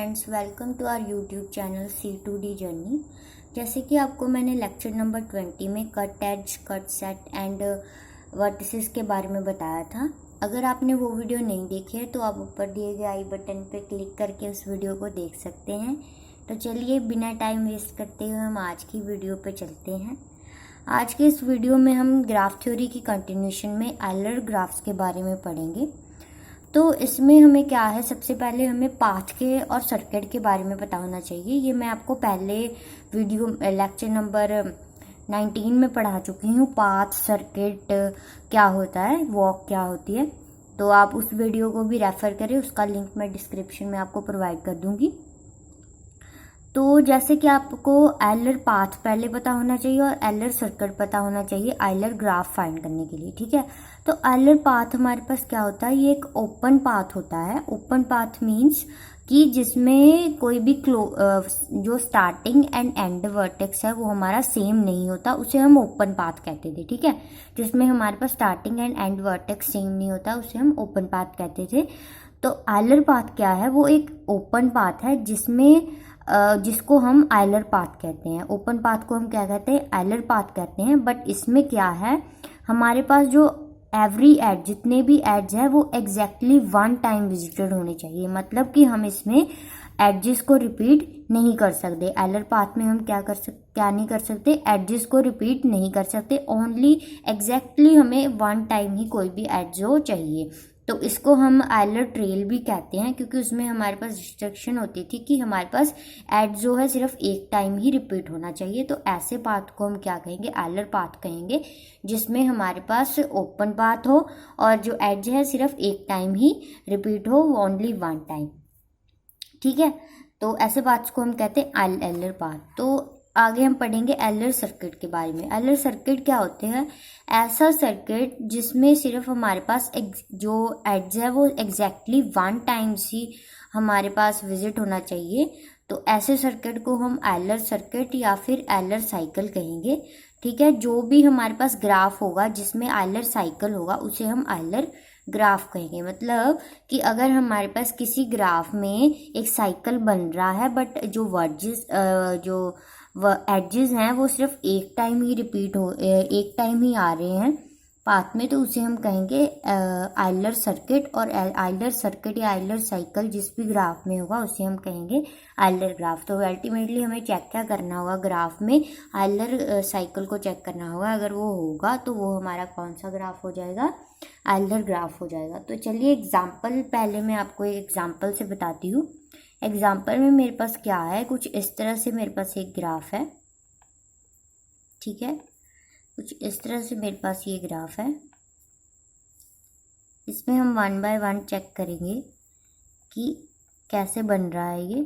Friends, welcome to our YouTube channel C2D journey. जैसे कि आपको मैंने लेक्चर नंबर 20 में cut edge, cut set and vertices के बारे में बताया था। अगर आपने वो वीडियो नहीं देखी है तो आप ऊपर दिए गए आई बटन पे क्लिक करके उस वीडियो को देख सकते हैं। तो चलिए बिना टाइम वेस्ट करते हुए हम आज की वीडियो पे चलते हैं। आज के इस वीडियो में हम ग्राफ थ्योरी की कंटिन्यूशन में एलर ग्राफ्स के बारे में पढ़ेंगे। तो इसमें हमें क्या है, सबसे पहले हमें पाथ के और सर्किट के बारे में पता होना चाहिए। ये मैं आपको पहले वीडियो लेक्चर नंबर 19 में पढ़ा चुकी हूँ। पाथ, सर्किट क्या होता है, वॉक क्या होती है। तो आप उस वीडियो को भी रेफर करें, उसका लिंक मैं डिस्क्रिप्शन में आपको प्रोवाइड कर दूंगी। तो जैसे कि आपको एलर पाथ पहले पता होना चाहिए और एलर सर्किट पता होना चाहिए एलर ग्राफ फाइंड करने के लिए, ठीक है। तो एलर पाथ हमारे पास क्या होता है, ये एक ओपन पाथ होता है। ओपन पाथ मीन्स कि जिसमें कोई भी जो स्टार्टिंग एंड एंड वर्टेक्स है वो हमारा सेम नहीं होता, उसे हम ओपन पाथ कहते थे, ठीक है। जिसमें हमारे पास starting and end vertex same नहीं होता, उसे हम ओपन पाथ कहते थे। तो एलर पाथ क्या है, वो एक ओपन पाथ है जिसको हम एलर पाथ कहते हैं। ओपन पाथ को हम क्या कहते हैं, एलर पाथ कहते हैं। बट इसमें क्या है, हमारे पास जो एवरी एज, जितने भी एज है वो एग्जैक्टली वन टाइम विजिटेड होने चाहिए। मतलब कि हम इसमें एडजेस को रिपीट नहीं कर सकते। एलर पाथ में हम क्या नहीं कर सकते, एडजेस को रिपीट नहीं कर सकते। ओनली एग्जैक्टली हमें वन टाइम ही कोई भी एज हो चाहिए। तो इसको हम एलर ट्रेल भी कहते हैं, क्योंकि उसमें हमारे पास रिस्ट्रिक्शन होती थी कि हमारे पास एड जो है सिर्फ एक टाइम ही रिपीट होना चाहिए। तो ऐसे पाथ को हम क्या कहेंगे, एलर पाथ कहेंगे, जिसमें हमारे पास ओपन पाथ हो और जो एज है सिर्फ एक टाइम ही रिपीट हो, ओनली वन टाइम, ठीक है। तो ऐसे पाथ्स को हम कहते हैं एलर पाथ। तो आगे हम पढ़ेंगे एलर सर्किट के बारे में। एलर सर्किट क्या होते हैं, ऐसा सर्किट जिसमें सिर्फ हमारे पास जो एज है वो एग्जैक्टली वन टाइम्स ही हमारे पास विजिट होना चाहिए। तो ऐसे सर्किट को हम एलर सर्किट या फिर एलर साइकिल कहेंगे, ठीक है। जो भी हमारे पास ग्राफ होगा जिसमें एलर साइकिल होगा उसे हम एलर ग्राफ कहेंगे। मतलब कि अगर हमारे पास किसी ग्राफ में एक साइकिल बन रहा है बट जो वर्जेस जो एडजेस हैं वो सिर्फ एक टाइम ही एक टाइम ही आ रहे हैं पाथ में, तो उसे हम कहेंगे एलर सर्किट। और एलर सर्किट या एलर साइकिल जिस भी ग्राफ में होगा उसे हम कहेंगे एलर ग्राफ। तो अल्टीमेटली हमें चेक क्या करना होगा, ग्राफ में एलर साइकिल को चेक करना होगा। अगर वो होगा तो वो हमारा कौन सा ग्राफ हो जाएगा, एलर ग्राफ हो जाएगा। तो चलिए एग्जाम्पल, पहले मैं आपको एक एग्जाम्पल से बताती हूँ। एग्जाम्पल में मेरे पास क्या है, कुछ इस तरह से मेरे पास एक ग्राफ है, ठीक है। कुछ इस तरह से मेरे पास ये ग्राफ है। इसमें हम वन बाय वन चेक करेंगे कि कैसे बन रहा है ये।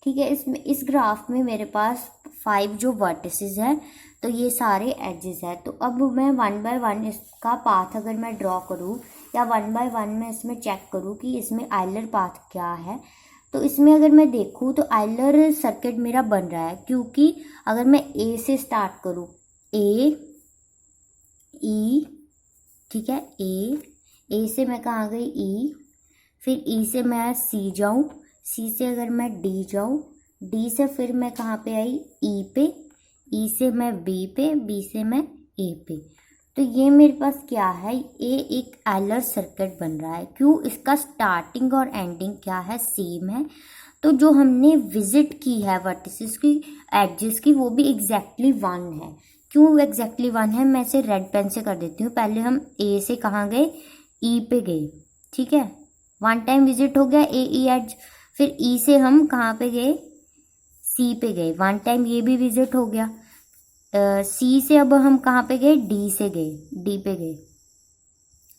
ठीक है, इसमें इस ग्राफ में मेरे पास 5 जो वर्टिसेस है, तो ये सारे एजेस है। तो अब मैं वन बाय वन इसका पाथ अगर मैं ड्रॉ करूँ या वन बाय वन मैं इसमें चेक करूँ कि इसमें एलर पाथ क्या है, तो इसमें अगर मैं देखूँ तो एलर सर्किट मेरा बन रहा है। क्योंकि अगर मैं ए से स्टार्ट करूँ, ए ई, ठीक है, ए से मैं कहाँ गई, ई, फिर ई से मैं सी जाऊँ, सी से अगर मैं डी जाऊँ, डी से फिर मैं कहाँ पे आई, ई पे, ई से मैं बी पे, बी से मैं ए पे। तो ये मेरे पास क्या है, ये एक एलर सर्किट बन रहा है। क्यों, इसका स्टार्टिंग और एंडिंग क्या है, सेम है। तो जो हमने विजिट की है वर्टिसेस की, एडजेस की, वो भी एग्जैक्टली वन है। क्यों एग्जैक्टली वन है, मैं इसे रेड पेन से कर देती हूँ। पहले हम ए से कहाँ गए, ई पे गए, ठीक है, वन टाइम विजिट हो गया ए ई एज। फिर ई से हम कहाँ पे गए, सी पे गए, वन टाइम ये भी विजिट हो गया। सी से अब हम कहाँ पे गए, डी से गए, डी पे गए,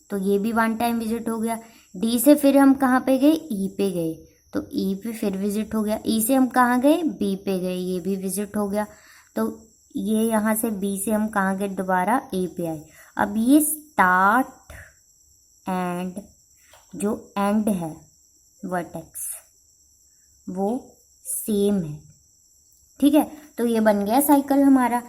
तो ये भी वन टाइम विजिट हो गया। डी से फिर हम कहाँ पे गए, ई पे गए, तो ई पे फिर विजिट हो गया। ई से हम कहाँ गए, बी पे गए, ये भी विजिट हो गया। तो ये यहाँ से बी से हम कहाँ गए, दोबारा ए पे आए। अब ये स्टार्ट एंड जो एंड है वर्टेक्स वो सेम है, ठीक है। तो ये बन गया साइकिल हमारा।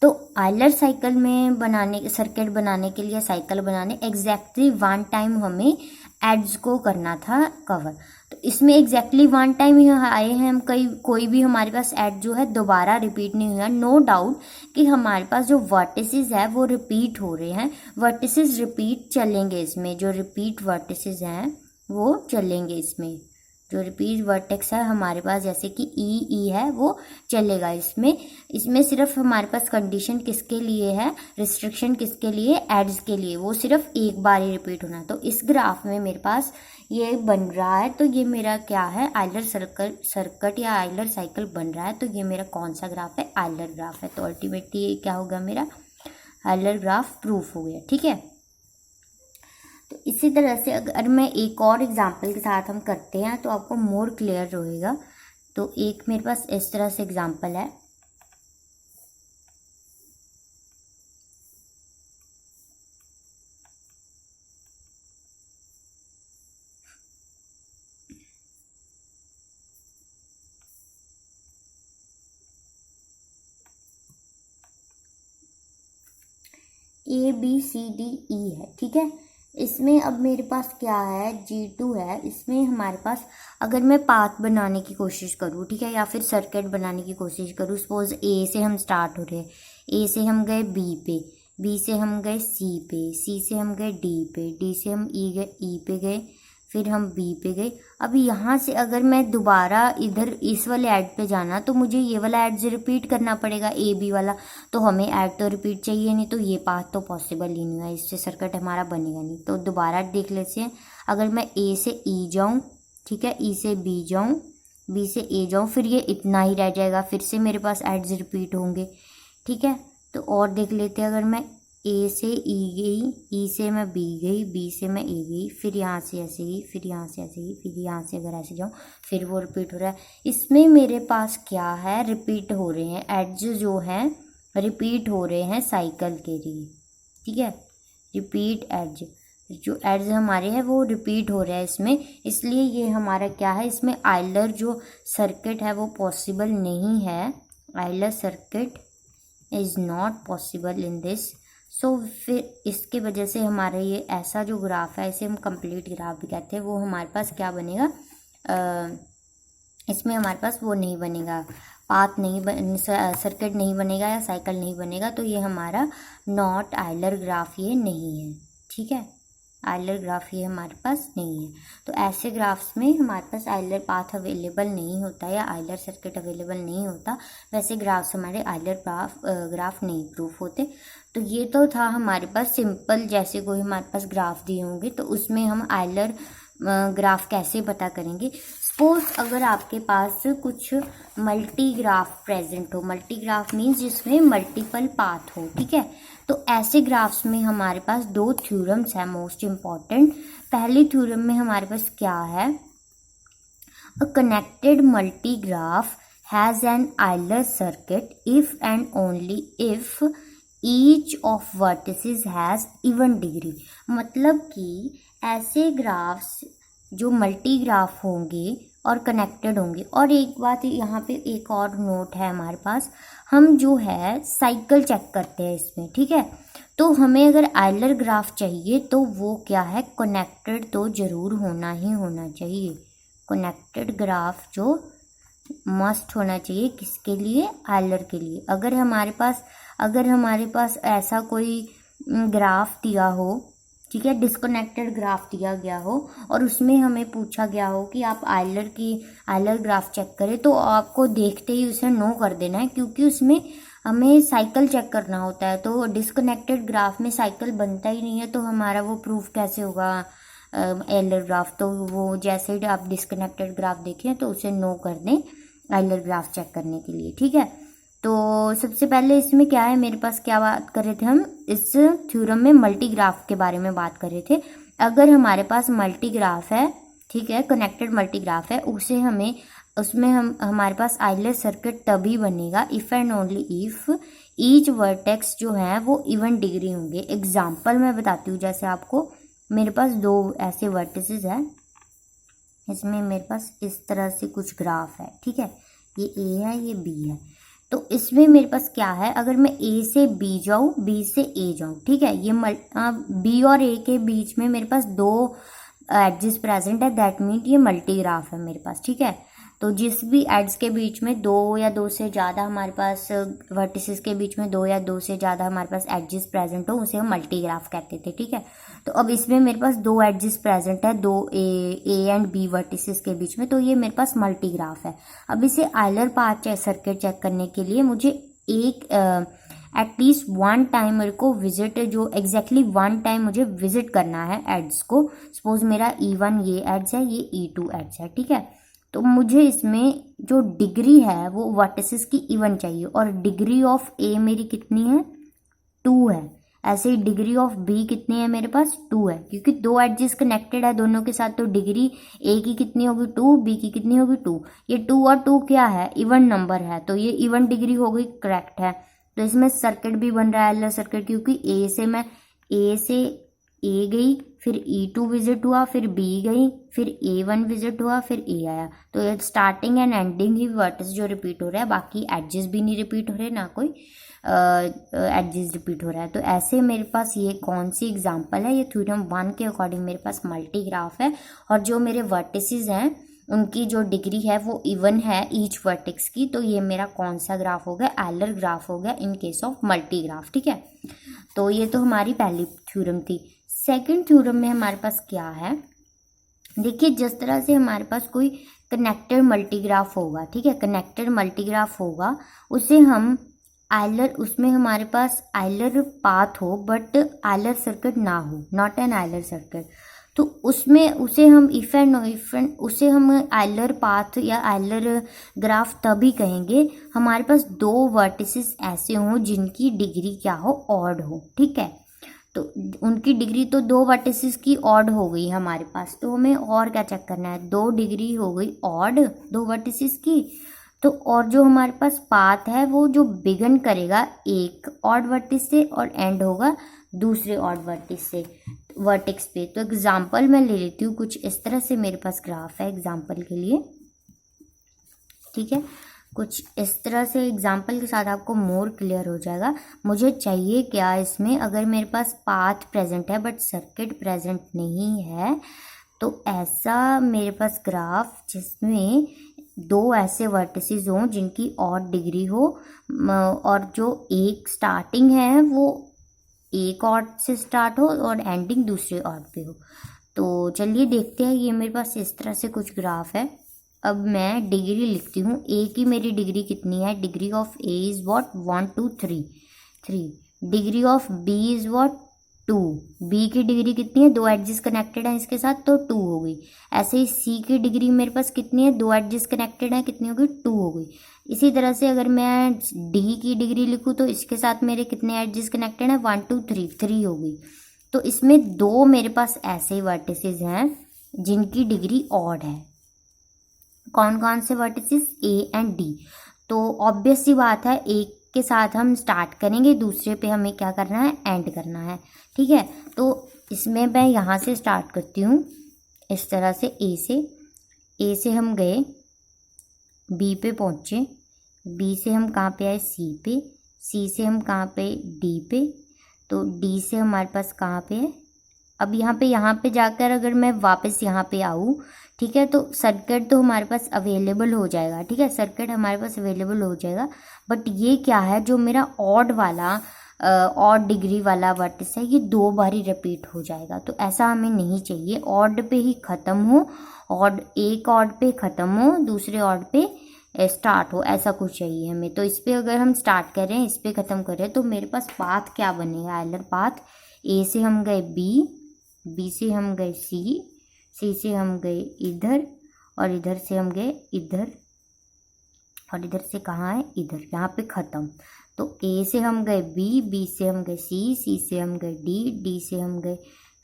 तो आयलर साइकिल में सर्किट बनाने के लिए साइकिल बनाने एग्जैक्टली 1 टाइम हमें एड्स को करना था कवर। तो इसमें एग्जैक्टली 1 टाइम ही आए हैं हम, कोई भी हमारे पास एड जो है दोबारा रिपीट नहीं हुआ। नो डाउट कि हमारे पास जो वर्टिसेस है वो रिपीट हो रहे हैं, वर्टिसेस रिपीट चलेंगे इसमें, जो रिपीट वर्टिसेस हैं वो चलेंगे इसमें, जो रिपीट वर्टेक्स है हमारे पास जैसे कि ई है वो चलेगा इसमें सिर्फ हमारे पास कंडीशन किसके लिए है, रिस्ट्रिक्शन किसके लिए, एड्स के लिए, वो सिर्फ एक बार ही रिपीट होना। तो इस ग्राफ में मेरे पास ये बन रहा है, तो ये मेरा क्या है, आयलर सर्किट या आयलर साइकिल बन रहा है। तो ये मेरा कौन सा ग्राफ है, आयलर ग्राफ है। तो अल्टीमेटली ये क्या होगा, मेरा आयलर ग्राफ प्रूफ हो गया। ठीक है, तो इसी तरह से अगर मैं एक और एग्जांपल के साथ हम करते हैं तो आपको मोर क्लियर रहेगा। तो एक मेरे पास इस तरह से एग्जांपल है, ABCDE है। ठीक है, इसमें अब मेरे पास क्या है, G2 है। इसमें हमारे पास अगर मैं पाथ बनाने की कोशिश करूँ, ठीक है, या फिर सर्किट बनाने की कोशिश करूँ, सपोज A से हम स्टार्ट हो रहे हैं, A से हम गए B पे, B से हम गए C पे, C से हम गए D पे, D से हम E पे गए, फिर हम B पे गए। अब यहाँ से अगर मैं दोबारा इधर इस वाले ऐड पे जाना तो मुझे ये वाला ऐड रिपीट करना पड़ेगा, AB वाला। तो हमें ऐड तो रिपीट चाहिए नहीं, तो ये पाथ तो पॉसिबल ही नहीं है, इससे सर्किट हमारा बनेगा नहीं। तो दोबारा देख लेते हैं, अगर मैं A से E जाऊँ, ठीक है, E से B जाऊँ, B से A जाऊँ, फिर ये इतना ही रह जाएगा, फिर से मेरे पास एड्स रिपीट होंगे। ठीक है, तो और देख लेते हैं, अगर मैं A से E गई, E से मैं B गई, B से मैं A गई, फिर यहाँ से ऐसे गई, फिर यहाँ से ऐसे गई, फिर यहाँ से अगर ऐसे जाऊँ, फिर वो रिपीट हो रहा है। इसमें मेरे पास क्या है, रिपीट हो रहे हैं एड्स जो हैं, रिपीट हो रहे हैं साइकिल के लिए। ठीक है, रिपीट एड्ज, जो एड्स हमारे हैं वो रिपीट हो रहे हैं इसमें, इसलिए ये हमारा क्या है, इसमें आयलर जो सर्किट है वो पॉसिबल नहीं है। Euler circuit is not possible in this. So फिर इसके वजह से हमारा ये ऐसा जो ग्राफ है, इसे हम कंप्लीट ग्राफ भी कहते हैं, वो हमारे पास क्या बनेगा, इसमें हमारे पास वो नहीं बनेगा, पाथ नहीं सर्किट नहीं बनेगा या साइकिल नहीं बनेगा। तो ये हमारा नॉट आयलर ग्राफ ये नहीं है। ठीक है, आयलर ग्राफ ये हमारे पास नहीं है। तो ऐसे ग्राफ्स में हमारे पास आयलर पाथ अवेलेबल नहीं होता या आयलर सर्किट अवेलेबल नहीं होता, वैसे ग्राफ्स हमारे आयलर ग्राफ नहीं प्रूफ होते। तो ये तो था हमारे पास सिंपल, जैसे कोई हमारे पास ग्राफ दिए होंगे तो उसमें हम आयलर ग्राफ कैसे पता करेंगे। सपोज अगर आपके पास कुछ मल्टी ग्राफ प्रेजेंट हो, मल्टी ग्राफ मीन्स जिसमें मल्टीपल पाथ हो। ठीक है, तो ऐसे ग्राफ्स में हमारे पास 2 थ्योरम्स हैं मोस्ट इम्पॉर्टेंट। पहली थ्योरम में हमारे पास क्या है, a connected multi graph has an Euler circuit if and only if each of vertices has even degree. मतलब कि ऐसे ग्राफ्स जो मल्टी ग्राफ होंगे और कनेक्टेड होंगे। और एक बात यहाँ पे एक और नोट है हमारे पास, हम जो है साइकिल चेक करते हैं इसमें। ठीक है, तो हमें अगर आयलर ग्राफ चाहिए तो वो क्या है, कनेक्टेड तो ज़रूर होना ही होना चाहिए। कनेक्टेड ग्राफ जो मस्ट होना चाहिए, किसके लिए, आयलर के लिए। अगर हमारे पास ऐसा कोई ग्राफ दिया हो, ठीक है, डिस्कनेक्टेड ग्राफ दिया गया हो और उसमें हमें पूछा गया हो कि आप आयलर ग्राफ चेक करें, तो आपको देखते ही उसे नो कर देना है, क्योंकि उसमें हमें साइकिल चेक करना होता है। तो डिस्कनेक्टेड ग्राफ में साइकिल बनता ही नहीं है, तो हमारा वो प्रूफ कैसे होगा आयलर ग्राफ। तो वो जैसे ही आप डिस्कनेक्टेड ग्राफ देखें तो उसे नो कर दें आयलर ग्राफ चेक करने के लिए। ठीक है, तो सबसे पहले इसमें क्या है, मेरे पास क्या बात कर रहे थे हम, इस थ्योरम में मल्टी ग्राफ के बारे में बात कर रहे थे। अगर हमारे पास मल्टी ग्राफ है, ठीक है, कनेक्टेड मल्टी ग्राफ है, उसमें हमारे पास आयलर सर्किट तभी बनेगा if and only if each vertex जो है वो इवन डिग्री होंगे। एग्जाम्पल मैं बताती हूँ, जैसे आपको मेरे पास 2 ऐसे वर्टिसेस है, इसमें मेरे पास इस तरह से कुछ ग्राफ है। ठीक है, ये A है, ये B है। तो इसमें मेरे पास क्या है, अगर मैं ए से बी जाऊँ, बी से ए जाऊँ, ठीक है, ये बी और ए के बीच में मेरे पास दो एडजेस प्रेजेंट है, दैट मीन ये मल्टीग्राफ है मेरे पास, ठीक है। तो जिस भी एड्स के बीच में दो या दो से ज़्यादा हमारे पास वर्टिसेस के बीच में दो या दो से ज़्यादा हमारे पास एडजेस प्रेजेंट हो, उसे हम मल्टीग्राफ कहते थे, ठीक है। तो अब इसमें मेरे पास दो एडजेस प्रेजेंट है, दो ए एंड बी वर्टिसेस के बीच में, तो ये मेरे पास मल्टीग्राफ है। अब इसे आइलर पाथ सर्किट चेक करने के लिए मुझे एक एटलीस्ट वन टाइम मेरे को विजिट, जो एग्जैक्टली वन टाइम मुझे विजिट करना है एड्स को। सपोज मेरा E1 ये एड्स है, ये E2 एड्स है, ठीक है। तो मुझे इसमें जो डिग्री है वो वर्टिसेस की इवन चाहिए, और डिग्री ऑफ ए मेरी कितनी है, 2 है। ऐसे ही डिग्री ऑफ बी कितनी है मेरे पास, 2 है, क्योंकि दो एडजेस कनेक्टेड है दोनों के साथ, तो डिग्री ए की कितनी होगी 2, बी की कितनी होगी 2। ये 2 और 2 क्या है, इवन नंबर है, तो ये इवन डिग्री हो गई, करेक्ट है। तो इसमें सर्किट भी बन रहा है एलर सर्किट, क्योंकि ए से ए गई, फिर E2 विजिट हुआ, फिर B गई, फिर A1 विजिट हुआ, फिर A आया। तो ये स्टार्टिंग एंड एंडिंग ही वर्टिस जो रिपीट हो रहा है, बाकी एडजेस भी नहीं रिपीट हो रहे, ना कोई एडजेस रिपीट हो रहा है। तो ऐसे मेरे पास ये कौन सी एग्जांपल है, ये थ्योरम 1 के अकॉर्डिंग मेरे पास मल्टीग्राफ है, और जो मेरे वर्टिसेस हैं उनकी जो डिग्री है वो इवन है ईच वर्टेक्स की। तो ये मेरा कौन सा ग्राफ हो गया, एलर ग्राफ हो गया इन केस ऑफ मल्टीग्राफ, ठीक है। तो ये तो हमारी पहली थ्योरम थी। सेकंड थ्योरम में हमारे पास क्या है, देखिए, जिस तरह से हमारे पास कोई कनेक्टेड मल्टीग्राफ होगा, ठीक है, कनेक्टेड मल्टीग्राफ होगा, उसे हम आइलर, उसमें हमारे पास आइलर पाथ हो बट आइलर सर्किट ना हो, नॉट एन आइलर सर्किट, तो उसमें उसे हम इफ एंड उसे हम आइलर पाथ या आइलर ग्राफ तभी कहेंगे हमारे पास दो वर्टिसेस ऐसे हों जिनकी डिग्री क्या हो, ऑड हो, ठीक है। तो उनकी डिग्री तो दो वर्टिसेस की ऑड हो गई हमारे पास, तो हमें और क्या चेक करना है, दो डिग्री हो गई ऑड दो वर्टिसेस की, तो और जो हमारे पास पाथ है वो जो बिगन करेगा एक ऑड वर्टिस से और एंड होगा दूसरे ऑड वर्टिस से वर्टेक्स पे। तो एग्जांपल मैं ले लेती हूँ, कुछ इस तरह से मेरे पास ग्राफ है एग्जांपल के लिए, ठीक है, कुछ इस तरह से एग्जांपल के साथ आपको मोर क्लियर हो जाएगा। मुझे चाहिए क्या इसमें, अगर मेरे पास पाथ प्रेजेंट है बट सर्किट प्रेजेंट नहीं है, तो ऐसा मेरे पास ग्राफ जिसमें दो ऐसे वर्टिसेस हों जिनकी ऑड डिग्री हो, और जो एक स्टार्टिंग है वो एक ऑड से स्टार्ट हो और एंडिंग दूसरे ऑड पे हो। तो चलिए देखते हैं, ये मेरे पास इस तरह से कुछ ग्राफ है। अब मैं डिग्री लिखती हूँ, ए की मेरी डिग्री कितनी है, degree of A is what 1 2 3, degree of B is what 2, B की डिग्री कितनी है, दो एडजेस कनेक्टेड हैं इसके साथ तो 2 हो गई। ऐसे ही सी की डिग्री मेरे पास कितनी है, दो एडजेस कनेक्टेड हैं, कितनी हो गई, 2 हो गई। इसी तरह से अगर मैं डी की डिग्री लिखूँ तो इसके साथ मेरे कितने एडजेस कनेक्टेड हैं, 1 2 3 हो गई। तो इसमें दो मेरे पास ऐसे वर्टिसेस हैं जिनकी डिग्री ऑड है। कौन कौन से वर्टिसेस, ए एंड डी। तो ऑब्वियस सी बात है, एक के साथ हम स्टार्ट करेंगे, दूसरे पे हमें क्या करना है, एंड करना है, ठीक है। तो इसमें मैं यहाँ से स्टार्ट करती हूँ इस तरह से, ए से हम गए बी पे पहुँचे, बी से हम कहाँ पे आए, सी पे, सी से हम कहाँ पे, डी पे, तो डी से हमारे पास कहाँ पे है, अब यहाँ पे जाकर अगर मैं वापस यहाँ पे आऊँ, ठीक है, तो सर्किट तो हमारे पास अवेलेबल हो जाएगा, ठीक है, सर्किट हमारे पास अवेलेबल हो जाएगा। बट ये क्या है, जो मेरा ऑड वाला ऑड डिग्री वाला वर्टिस है ये दो बार ही रिपीट हो जाएगा, तो ऐसा हमें नहीं चाहिए। ऑड पे ही ख़त्म हो, ऑड एक ऑड पे ख़त्म हो, दूसरे ऑड पे स्टार्ट हो, ऐसा कुछ चाहिए हमें। तो इस पर अगर हम स्टार्ट करें, इस पर ख़त्म करें, तो मेरे पास पाथ क्या बनेगा, आइलर पाथ। ए से हम गए बी से हम गए सी से हम गए इधर, और इधर से हम गए इधर, और इधर से कहाँ है, इधर, यहाँ पे ख़त्म। तो ए से हम गए बी से हम गए सी से हम गए डी से हम गए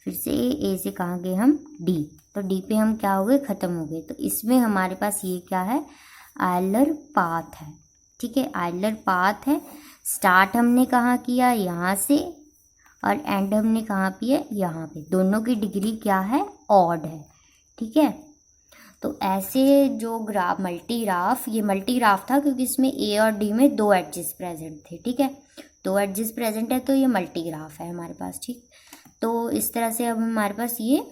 फिर से ए से कहाँ गए हम, डी, तो डी पे हम क्या हो गए, ख़त्म हो गए। तो इसमें हमारे पास ये क्या है, आइलर पाथ है, ठीक है, आइलर पाथ है। स्टार्ट हमने कहाँ किया, यहाँ से, और एंड हमने कहाँ किया, यहाँ पे। दोनों की डिग्री क्या है, ऑड है, ठीक है। तो ऐसे जो ग्राफ मल्टी ग्राफ, ये मल्टी ग्राफ था क्योंकि इसमें ए और डी में 2 एडजेस प्रेजेंट थे, ठीक है, 2 एडजेस प्रेजेंट है तो ये मल्टी ग्राफ है हमारे पास, ठीक। तो इस तरह से अब हमारे पास ये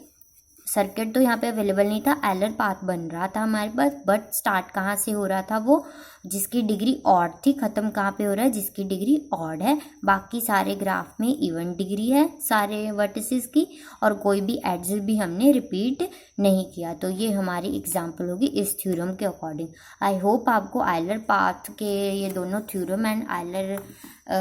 सर्किट तो यहाँ पे अवेलेबल नहीं था, एलर पाथ बन रहा था हमारे पास, बट स्टार्ट कहाँ से हो रहा था, वो जिसकी डिग्री ऑड थी, ख़त्म कहाँ पे हो रहा है, जिसकी डिग्री ऑड है। बाकी सारे ग्राफ में इवन डिग्री है सारे वर्टिसेस की, और कोई भी एड्ज भी हमने रिपीट नहीं किया। तो ये हमारी एग्जाम्पल होगी इस थ्योरम के अकॉर्डिंग। आई होप आपको आइलर पाथ के ये दोनों थ्योरम एंड आइलर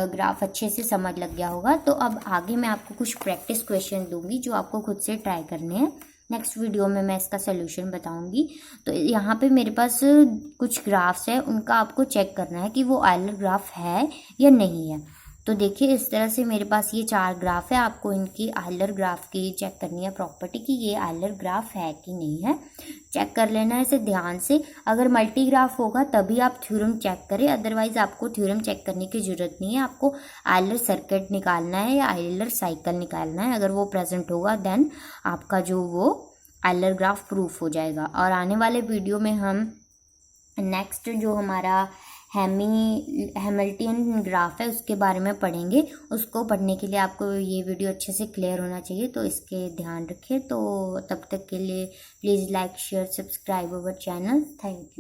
ग्राफ अच्छे से समझ लग गया होगा। तो अब आगे मैं आपको कुछ प्रैक्टिस क्वेश्चन दूंगी जो आपको खुद से ट्राई करने हैं। नेक्स्ट वीडियो में मैं इसका सोल्यूशन बताऊंगी। तो यहाँ पे मेरे पास कुछ ग्राफ्स है, उनका आपको चेक करना है कि वो आइलर ग्राफ है या नहीं है। तो देखिए इस तरह से मेरे पास ये 4 ग्राफ है, आपको इनकी आइलर ग्राफ की चेक करनी है प्रॉपर्टी कि ये आइलर ग्राफ है कि नहीं है, चेक कर लेना है इसे ध्यान से। अगर मल्टी ग्राफ होगा तभी आप थ्योरम चेक करें, अदरवाइज आपको थ्योरम चेक करने की ज़रूरत नहीं है। आपको आइलर सर्किट निकालना है या आइलर साइकिल निकालना है, अगर वो प्रेजेंट होगा देन आपका जो वो आइलर ग्राफ प्रूफ हो जाएगा। और आने वाले वीडियो में हम नेक्स्ट जो हमारा हैमिल्टनियन ग्राफ है उसके बारे में पढ़ेंगे। उसको पढ़ने के लिए आपको ये वीडियो अच्छे से क्लियर होना चाहिए, तो इसके ध्यान रखिए। तो तब तक के लिए please like share subscribe our channel. Thank you.